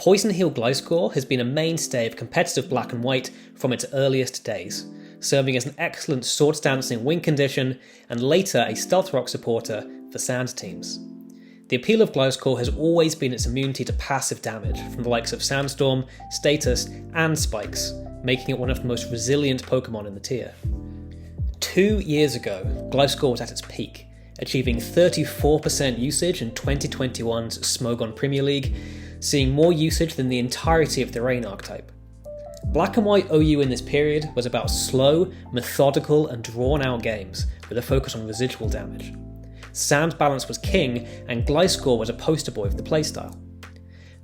Poison Heal Gliscor has been a mainstay of competitive black and white from its earliest days, serving as an excellent sword stance in win condition and later a stealth rock supporter for sand teams. The appeal of Gliscor has always been its immunity to passive damage from the likes of Sandstorm, Status, and Spikes, making it one of the most resilient Pokemon in the tier. 2 years ago, Gliscor was at its peak, achieving 34% usage in 2021's Smogon Premier League, seeing more usage than the entirety of the Rain archetype. Black and White OU in this period was about slow, methodical, and drawn-out games with a focus on residual damage. Sand balance was king, and Gliscor was a poster boy of the playstyle.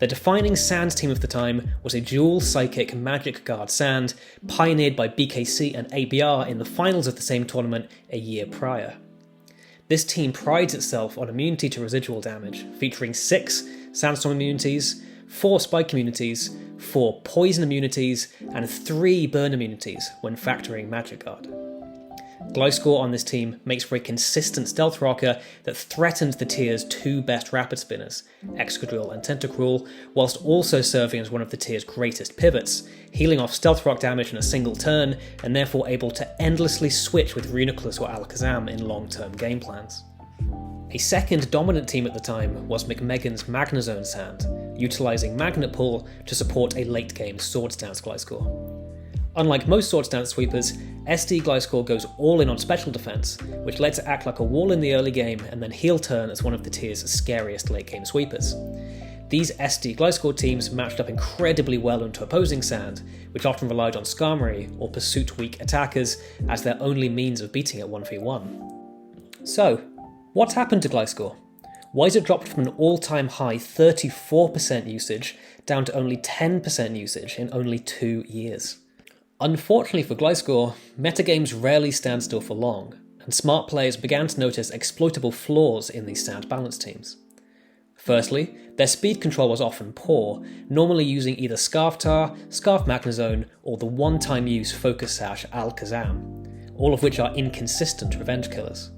The defining Sand team of the time was a dual Psychic Magic Guard Sand, pioneered by BKC and ABR in the finals of the same tournament a year prior. This team prides itself on immunity to residual damage, featuring 6 Sandstorm immunities, 4 Spike immunities, 4 Poison immunities, and 3 Burn immunities when factoring Magic Guard. Gliscor on this team makes for a consistent stealth rocker that threatens the tier's 2 best rapid spinners, Excadrill and Tentacruel, whilst also serving as one of the tier's greatest pivots, healing off stealth rock damage in a single turn and therefore able to endlessly switch with Reuniclus or Alakazam in long-term game plans. A second dominant team at the time was McMegan's Magnezone Sand, utilising Magnet Pull to support a late-game Sword Stance Gliscor. Unlike most Sword Stance sweepers, SD Gliscor goes all in on special defense, which lets it act like a wall in the early game and then heel turn as one of the tier's scariest late game sweepers. These SD Gliscor teams matched up incredibly well into opposing Sand, which often relied on Skarmory or pursuit-weak attackers as their only means of beating it 1v1. So, what's happened to Gliscor? Why has it dropped from an all-time high 34% usage down to only 10% usage in only 2 years? Unfortunately for Gliscor, metagames rarely stand still for long, and smart players began to notice exploitable flaws in these sand balance teams. Firstly, their speed control was often poor, normally using either Scarftar, Scarf Magnezone, or the one-time use Focus Sash Alakazam, all of which are inconsistent revenge killers.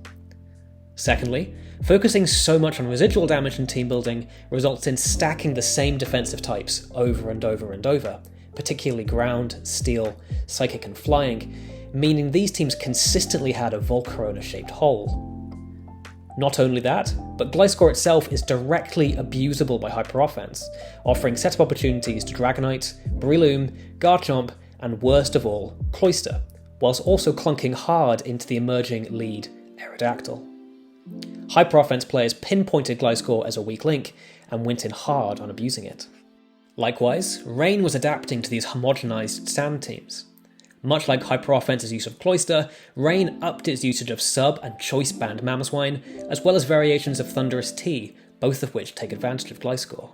Secondly, focusing so much on residual damage in team building results in stacking the same defensive types over and over and over, particularly ground, steel, psychic and flying, meaning these teams consistently had a Volcarona-shaped hole. Not only that, but Gliscor itself is directly abusable by hyper-offense, offering setup opportunities to Dragonite, Breloom, Garchomp, and worst of all, Cloyster, whilst also clunking hard into the emerging lead Aerodactyl. Hyper-offense players pinpointed Gliscor as a weak link and went in hard on abusing it. Likewise, Rain was adapting to these homogenized sand teams. Much like Hyper-Offense's use of Cloyster, Rain upped its usage of sub and choice banned Mamoswine, as well as variations of Landorus-T, both of which take advantage of Gliscor.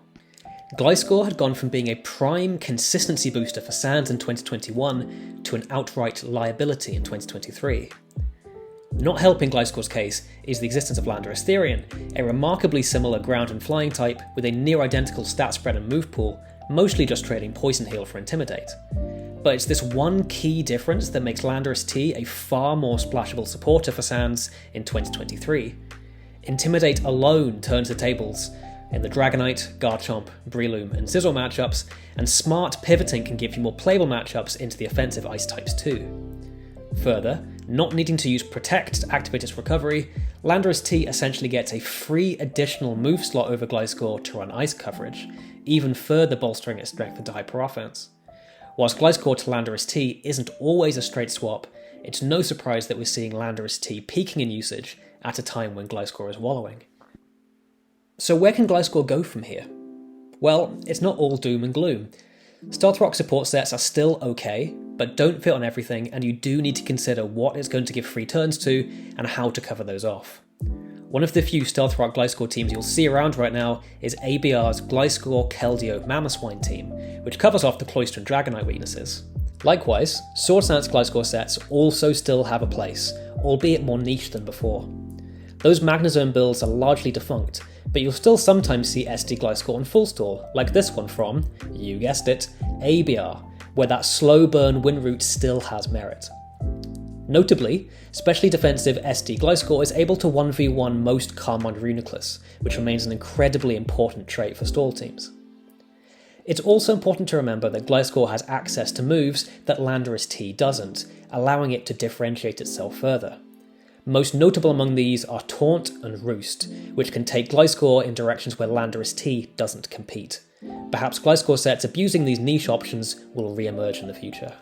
Gliscor had gone from being a prime consistency booster for Sands in 2021 to an outright liability in 2023. Not helping Gliscor's case is the existence of Landorus-Therian, a remarkably similar ground and flying type with a near-identical stat spread and move pool, mostly just trading Poison Heal for Intimidate. But it's this one key difference that makes Landorus-T a far more splashable supporter for Sands in 2023. Intimidate alone turns the tables in the Dragonite, Garchomp, Breloom and Sizzle matchups, and smart pivoting can give you more playable matchups into the offensive ice types too. Further, not needing to use Protect to activate its recovery, Landorus-T essentially gets a free additional move slot over Gliscor to run ice coverage, even further bolstering its strength into hyper-offense. Whilst Gliscor to Landorus-T isn't always a straight swap, it's no surprise that we're seeing Landorus-T peaking in usage at a time when Gliscor is wallowing. So where can Gliscor go from here? Well, it's not all doom and gloom. Stealth Rock support sets are still okay, but don't fit on everything, and you do need to consider what it's going to give free turns to and how to cover those off. One of the few Stealth Rock Gliscor teams you'll see around right now is ABR's Gliscor Keldeo Mamoswine team, which covers off the Cloyster and Dragonite weaknesses. Likewise, Sword Stance Gliscor sets also still have a place, albeit more niche than before. Those Magnezone builds are largely defunct, but you'll still sometimes see SD Gliscor on full stall, like this one from, you guessed it, ABR, where that slow burn win route still has merit. Notably, specially defensive SD Gliscor is able to 1v1 most Carmine Reuniclus, which remains an incredibly important trait for stall teams. It's also important to remember that Gliscor has access to moves that Landorus-T doesn't, allowing it to differentiate itself further. Most notable among these are Taunt and Roost, which can take Gliscor in directions where Landorus-T doesn't compete. Perhaps Gliscor sets abusing these niche options will re-emerge in the future.